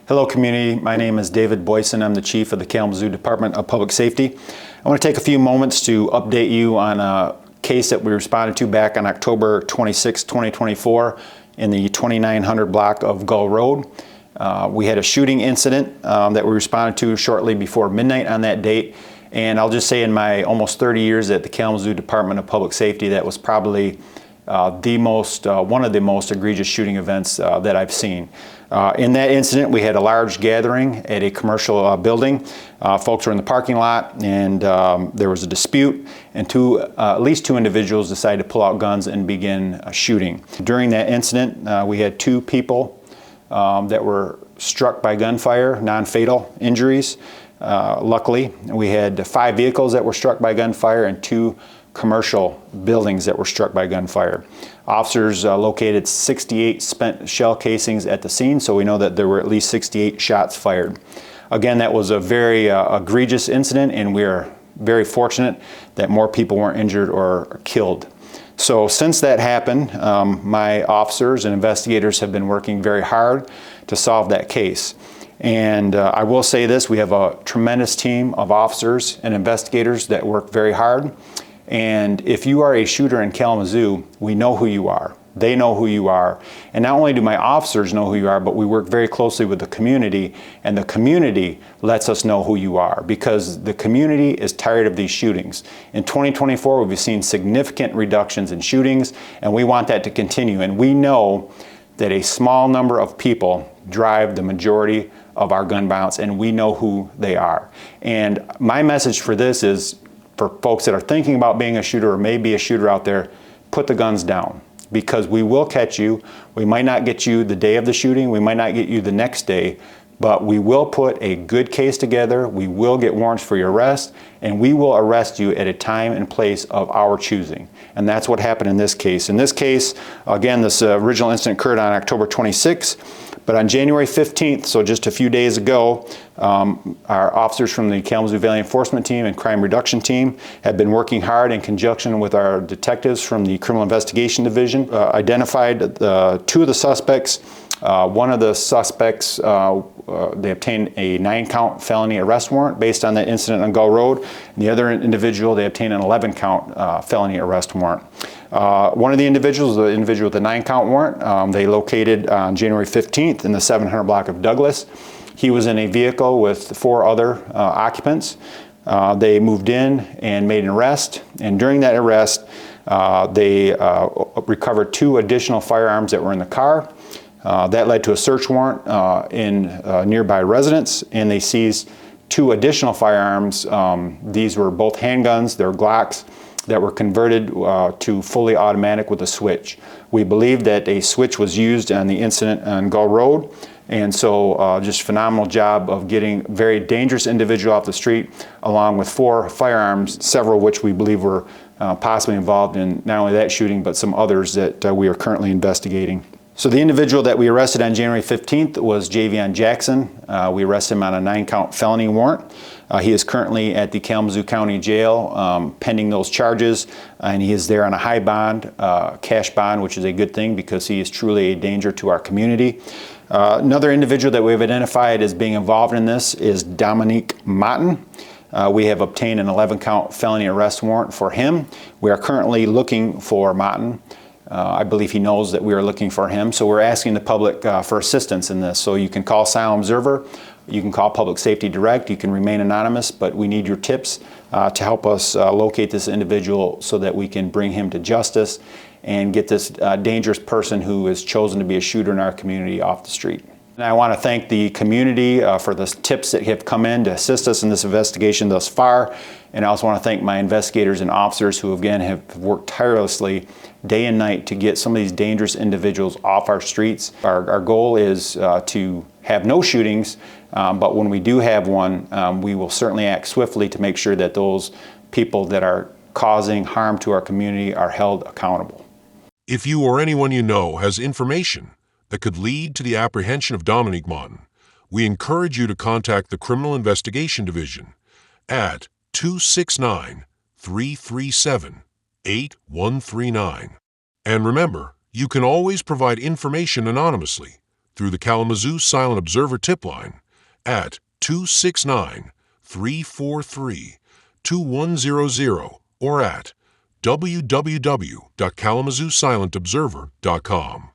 Hello community, my name is David Boysen. I'm the Chief of the Kalamazoo Department of Public Safety. I want to take a few moments to update you on a case that we responded to back on October 26, 2024 in the 2900 block of Gull Road. We had a shooting incident that we responded to shortly before midnight on that date. And I'll just say in my almost 30 years at the Kalamazoo Department of Public Safety, that was probably one of the most egregious shooting events that I've seen. In that incident, we had a large gathering at a commercial building. Folks were in the parking lot, and there was a dispute, and at least two individuals decided to pull out guns and begin shooting. During that incident, we had two people that were struck by gunfire, non-fatal injuries. Luckily, we had 5 vehicles that were struck by gunfire and 2 commercial buildings that were struck by gunfire. Officers located 68 spent shell casings at the scene, so we know that there were at least 68 shots fired. Again, that was a very egregious incident, and we are very fortunate that more people weren't injured or killed. So since that happened, my officers and investigators have been working very hard to solve that case. And I will say this, we have a tremendous team of officers and investigators that work very hard. And if you are a shooter in Kalamazoo, we know who you are. They know who you are. And not only do my officers know who you are, but we work very closely with the community, and the community lets us know who you are because the community is tired of these shootings. In 2024, we've seen significant reductions in shootings, and we want that to continue. And we know that a small number of people drive the majority of our gun violence, and we know who they are. And my message for this is, for folks that are thinking about being a shooter or may be a shooter out there, put the guns down, because we will catch you. We might not get you the day of the shooting, we might not get you the next day, but we will put a good case together, we will get warrants for your arrest, and we will arrest you at a time and place of our choosing. And that's what happened in this case. In this case, again, this original incident occurred on October 26th. But on January 15th, so just a few days ago, our officers from the Kalamazoo Valley Enforcement Team and Crime Reduction Team have been working hard in conjunction with our detectives from the Criminal Investigation Division, identified 2 of the suspects. One of the suspects, they obtained a 9-count felony arrest warrant based on that incident on Gull Road. And the other individual, they obtained an 11-count felony arrest warrant. One of the individuals, the individual with the 9-count warrant, they located on January 15th in the 700 block of Douglas. He was in a vehicle with 4 other occupants. They moved in and made an arrest, and during that arrest, they recovered 2 additional firearms that were in the car. That led to a search warrant in a nearby residence, and they seized 2 additional firearms. These were both handguns, they're Glocks, that were converted to fully automatic with a switch. We believe that a switch was used on the incident on Gull Road, and so just phenomenal job of getting a very dangerous individual off the street, along with 4 firearms, several of which we believe were possibly involved in not only that shooting, but some others that we are currently investigating. So the individual that we arrested on January 15th was Javion Jackson. We arrested him on a 9-count felony warrant. He is currently at the Kalamazoo County Jail pending those charges, and he is there on a high bond, cash bond, which is a good thing because he is truly a danger to our community. Another individual that we have identified as being involved in this is Dominique Motten. We have obtained an 11-count felony arrest warrant for him. We are currently looking for Motten. I believe he knows that we are looking for him, so we're asking the public for assistance in this. So you can call Silent Observer, you can call Public Safety Direct, you can remain anonymous, but we need your tips to help us locate this individual so that we can bring him to justice and get this dangerous person who has chosen to be a shooter in our community off the street. And I want to thank the community for the tips that have come in to assist us in this investigation thus far. And I also want to thank my investigators and officers who, again, have worked tirelessly day and night to get some of these dangerous individuals off our streets. Our goal is to have no shootings, but when we do have one, we will certainly act swiftly to make sure that those people that are causing harm to our community are held accountable. If you or anyone you know has information that could lead to the apprehension of Dominique Motten, we encourage you to contact the Criminal Investigation Division at 269-337-8139. And remember, you can always provide information anonymously through the Kalamazoo Silent Observer tip line at 269-343-2100 or at www.kalamazoosilentobserver.com.